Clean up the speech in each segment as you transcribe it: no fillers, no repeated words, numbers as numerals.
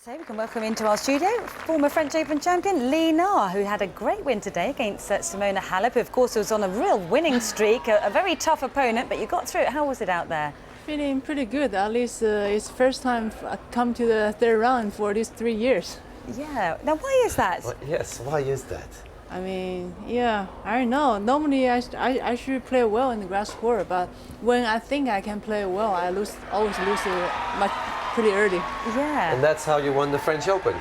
So we can welcome into our studio former French Open champion Lee Na, who had a great win today against Simona Halep, who of course was on a real winning streak, a very tough opponent, but you got through it. How was it out there? Feeling pretty good. At least it's first time I come to the third round for these 3 years. Yeah. Now, why is that? Well, yes, why is that? I mean, yeah, I don't know. Normally I should play well in the grass court, but when I think I can play well, I always lose pretty early. Yeah. And that's how you won the French Open,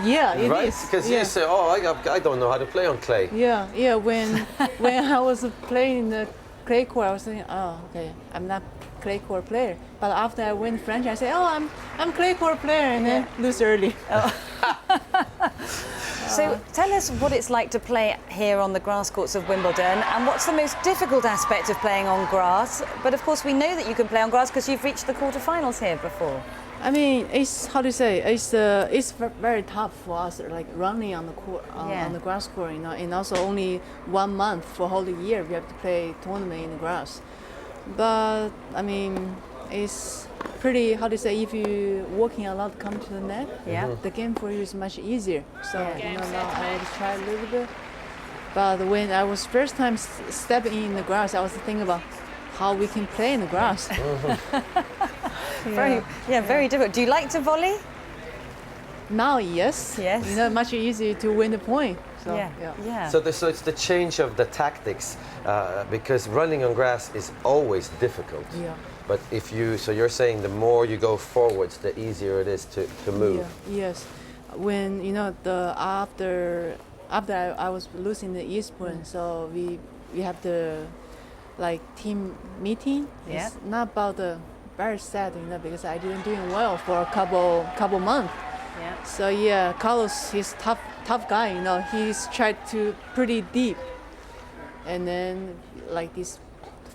Yeah, it right? is. Because yeah. you say, oh, I don't know how to play on clay. Yeah. When I was playing the clay court, I was thinking, oh, okay, I'm not clay court player. But after I win French, I say, oh, I'm clay court player, and then lose early. Oh. So tell us what it's like to play here on the grass courts of Wimbledon, and what's the most difficult aspect of playing on grass. But of course we know that you can play on grass because you've reached the quarterfinals here before. I mean, it's it's very tough for us, like running on the court, on the grass court, you know, and also only 1 month for whole year we have to play tournament in the grass. But I mean, it's pretty, if you walking a lot, come to the net, the game for you is much easier. So now I will try a little bit. But when I was first time stepping in the grass, I was thinking about how we can play in the grass. Very difficult. Do you like to volley? Now, yes. You know, much easier to win the point. So, So it's the change of the tactics, because running on grass is always difficult. Yeah. But so you're saying the more you go forwards, the easier it is to move. Yeah. Yes. When after I was losing the Eastbourne, so we have the team meeting. Yeah. It's not about the very sad, because I didn't doing well for a couple months. Yeah. So Carlos, he's tough guy. He's tried to pretty deep, and then these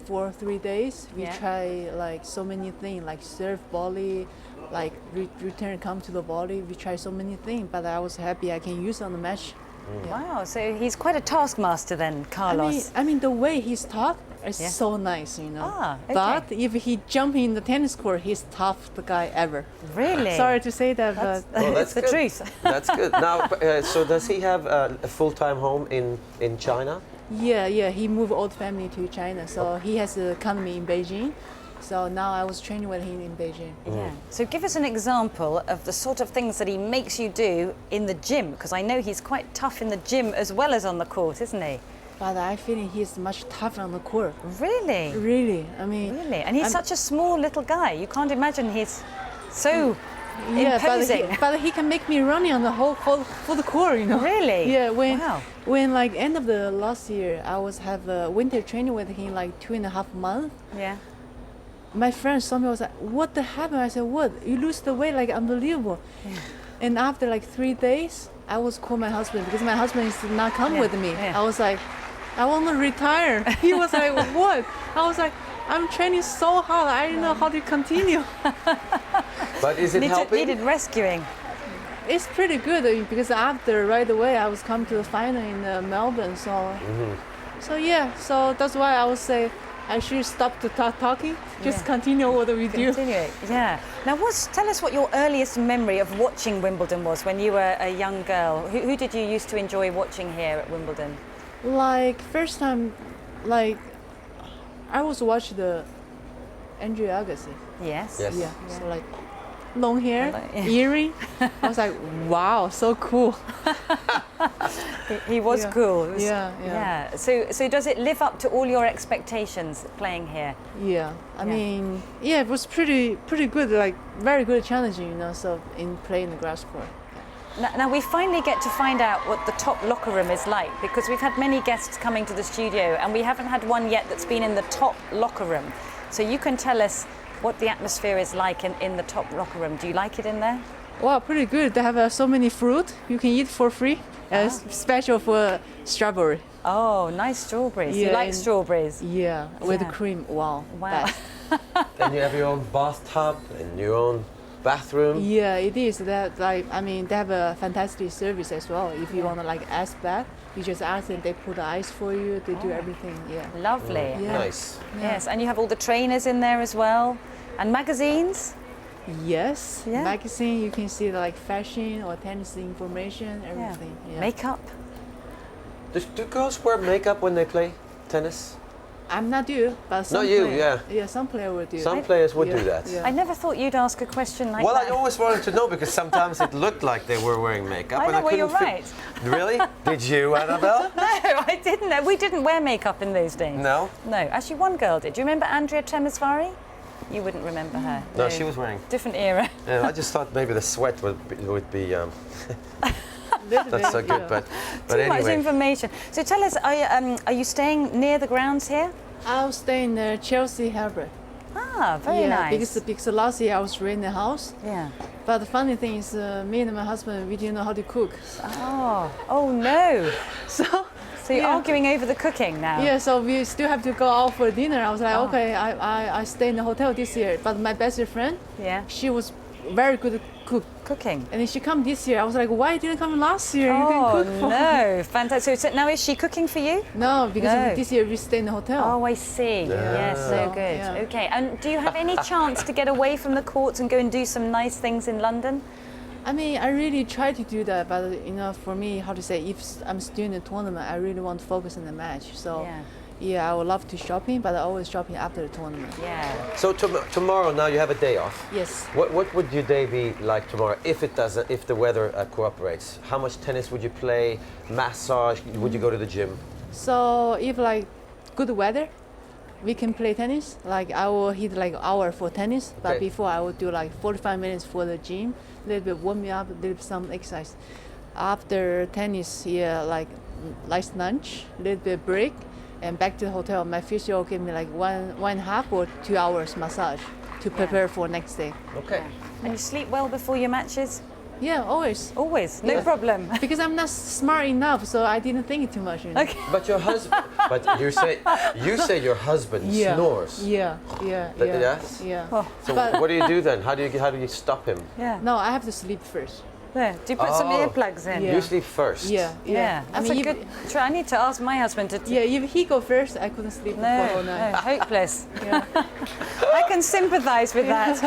3 days we try so many things, like serve volley, return come to the volley. We try so many things, but I was happy I can use on the match. Wow, so he's quite a taskmaster then, Carlos. I mean the way he's talk is so nice, Okay. But if he jump in the tennis court, he's the guy ever. Really? Sorry to say that, but that's the truth. That's good. Now, so does he have a full-time home in China? Yeah. He moved all the family to China, so he has an academy in Beijing. So now I was training with him in Beijing. Yeah. So give us an example of the sort of things that he makes you do in the gym, because I know he's quite tough in the gym as well as on the court, isn't he? But I feel he's much tougher on the court. Really? Really. I mean. Really? And he's such a small little guy. You can't imagine he's so imposing. But he can make me running on the whole for the court, Really? Yeah. When end of the last year, I was have a winter training with him 2.5 months. Yeah. My friend saw me, was like, what the happened? I said, what? You lose the weight unbelievable. Yeah. And after 3 days, I was call my husband, because my husband is not come with me. Yeah. I was like, I want to retire. He was like, what? I was like, I'm training so hard, I don't know how to continue. But is it helping? Needed rescuing. It's pretty good, because after right away I was come to the final in Melbourne. So, so that's why I would say I should stop to talking, just continue what we do. Continue, yeah. Now, tell us what your earliest memory of watching Wimbledon was when you were a young girl. Who did you used to enjoy watching here at Wimbledon? First time, I was watching the Andrew Agassi. Yes. Yeah. So long hair, earring. I was like, wow, so cool. He was cool. Yeah. So does it live up to all your expectations playing here? Yeah. I mean, it was pretty good, very good challenging, so in playing the grass court. Now we finally get to find out what the top locker room is like, because we've had many guests coming to the studio and we haven't had one yet that's been in the top locker room. So you can tell us what the atmosphere is like in the top locker room. Do you like it in there? Wow, pretty good. They have so many fruit you can eat for free. Special for strawberry. Oh, nice strawberries. You like strawberries? Yeah, with cream. Wow. Then you have your own bathtub and your own bathroom. Yeah, it is. That they have a fantastic service as well. If you want to ice bath, you just ask them, they put the ice for you, they do everything. Yeah. Lovely. Nice. Yes, and you have all the trainers in there as well, and magazines. Yes. Yeah. Magazine, you can see like fashion or tennis information, everything. Yeah. Makeup. Do girls wear makeup when they play tennis? I'm not do, but some Not you, player, yeah. Yeah, some player will do. Some players would yeah, do that. yeah. I never thought you'd ask a question like Well, that. I always wanted to know because sometimes it looked like they were wearing makeup. I and know, well, you're couldn't right. Really? Did you, Annabelle? No, I didn't. We didn't wear makeup in those days. No? No, actually one girl did. Do you remember Andrea Temesvari? You wouldn't remember her. No, she was wearing. Different era. Yeah, I just thought maybe the sweat would be Little not so bit, good, yeah. but Too much anyway. information. So tell us, are you staying near the grounds here? I'll stay in the Chelsea Harbour. Ah, very yeah, nice. because last year I was renting a house. Yeah. But the funny thing is, me and my husband, we didn't know how to cook. Oh no. So So you're yeah. arguing over the cooking now? Yeah, so we still have to go out for dinner. I was like, Oh. okay, I stay in the hotel this year. But my best friend, Yeah. she was very good cook. Cooking. And then she come this year. I was like, why didn't come last year? You can Oh cook for me. no, fantastic. So now is she cooking for you? No, because No. this year we stay in the hotel. Oh, I see. Yes, so Yeah. good. Yeah. Okay, and do you have any chance to get away from the courts and go and do some nice things in London? I mean, I really try to do that, but you know, for me, how to say, if I'm still in the tournament, I really want to focus on the match. So, yeah, I would love to shopping, but I always shopping after the tournament. Yeah. So tomorrow now you have a day off. Yes. What would your day be like tomorrow if the weather cooperates? How much tennis would you play? Massage? Would you go to the gym? So if like good weather, we can play tennis. Like I will hit like hour for tennis, but Okay. before I would do like 45 minutes for the gym, a little bit warm me up, a little bit some exercise. After tennis, yeah, like nice lunch, a little bit break, and back to the hotel. My physio gave me like one and a half or 2 hours massage to prepare for next day. Okay. And you sleep well before your matches? Yeah, always. Always, no Yeah. problem. Because I'm not smart enough, so I didn't think too much. You know? Okay. But your husband. But you say your husband Yeah. snores. Yeah, yeah, Th- yeah. yes? Yeah. Oh. So But- what do you do then? How do you stop him? Yeah. No, I have to sleep first. There. Do you put some Oh. earplugs in? Yeah. You sleep first. Yeah, Yeah. I That's mean, a good. I need to ask my husband to. yeah, if he go first, I couldn't sleep for the No, whole no, night. hopeless. Yeah. I can sympathise with that.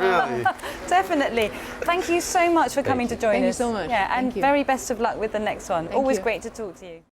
Really? Definitely. Thank you so much for coming to join Thank you us. so much. Yeah, and Thank you. very best of luck with the next one. Always you. great to talk to you.